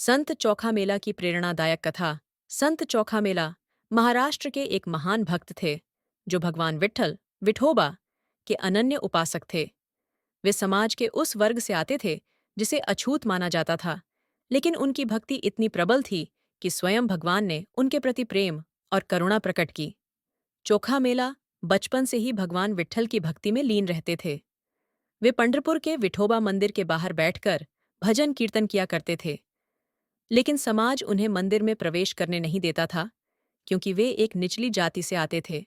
संत चोखा मेला की प्रेरणादायक कथा। संत चोखा मेला महाराष्ट्र के एक महान भक्त थे जो भगवान विट्ठल विठोबा के अनन्य उपासक थे। वे समाज के उस वर्ग से आते थे जिसे अछूत माना जाता था, लेकिन उनकी भक्ति इतनी प्रबल थी कि स्वयं भगवान ने उनके प्रति प्रेम और करुणा प्रकट की। चोखा मेला बचपन से ही भगवान विट्ठल की भक्ति में लीन रहते थे। वे पंढरपुर के विठोबा मंदिर के बाहर बैठकर भजन कीर्तन किया करते थे, लेकिन समाज उन्हें मंदिर में प्रवेश करने नहीं देता था क्योंकि वे एक निचली जाति से आते थे।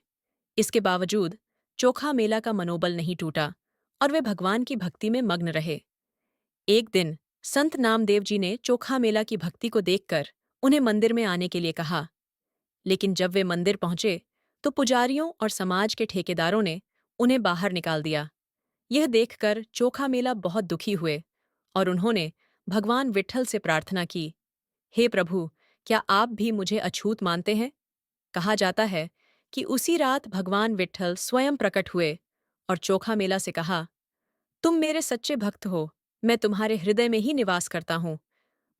इसके बावजूद चोखा मेला का मनोबल नहीं टूटा और वे भगवान की भक्ति में मग्न रहे। एक दिन संत नामदेव जी ने चोखा मेला की भक्ति को देखकर उन्हें मंदिर में आने के लिए कहा, लेकिन जब वे मंदिर पहुंचे तो पुजारियों और समाज के ठेकेदारों ने उन्हें बाहर निकाल दिया। यह देखकर चोखा मेला बहुत दुखी हुए और उन्होंने भगवान विट्ठल से प्रार्थना की, हे प्रभु, क्या आप भी मुझे अछूत मानते हैं? कहा जाता है कि उसी रात भगवान विट्ठल स्वयं प्रकट हुए और चोखा मेला से कहा, तुम मेरे सच्चे भक्त हो, मैं तुम्हारे हृदय में ही निवास करता हूँ।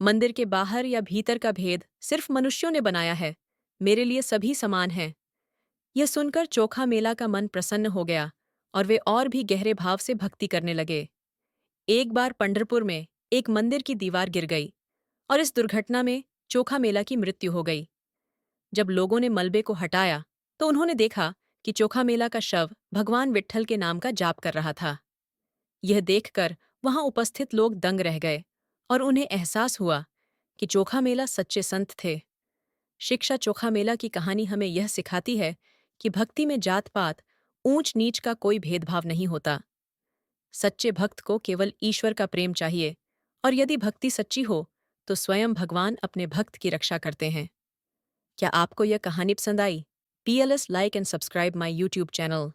मंदिर के बाहर या भीतर का भेद सिर्फ मनुष्यों ने बनाया है, मेरे लिए सभी समान हैं। यह सुनकर चोखा मेला का मन प्रसन्न हो गया और वे और भी गहरे भाव से भक्ति करने लगे। एक बार पंढरपुर में एक मंदिर की दीवार गिर गई और इस दुर्घटना में चोखा मेला की मृत्यु हो गई। जब लोगों ने मलबे को हटाया तो उन्होंने देखा कि चोखा मेला का शव भगवान विट्ठल के नाम का जाप कर रहा था। यह देखकर वहां उपस्थित लोग दंग रह गए और उन्हें एहसास हुआ कि चोखा मेला सच्चे संत थे। शिक्षा चोखा मेला की कहानी हमें यह सिखाती है कि भक्ति में जात पात, ऊंच नीच का कोई भेदभाव नहीं होता। सच्चे भक्त को केवल ईश्वर का प्रेम चाहिए और यदि भक्ति सच्ची हो तो स्वयं भगवान अपने भक्त की रक्षा करते हैं। क्या आपको यह कहानी पसंद आई? PLS like and subscribe my YouTube channel.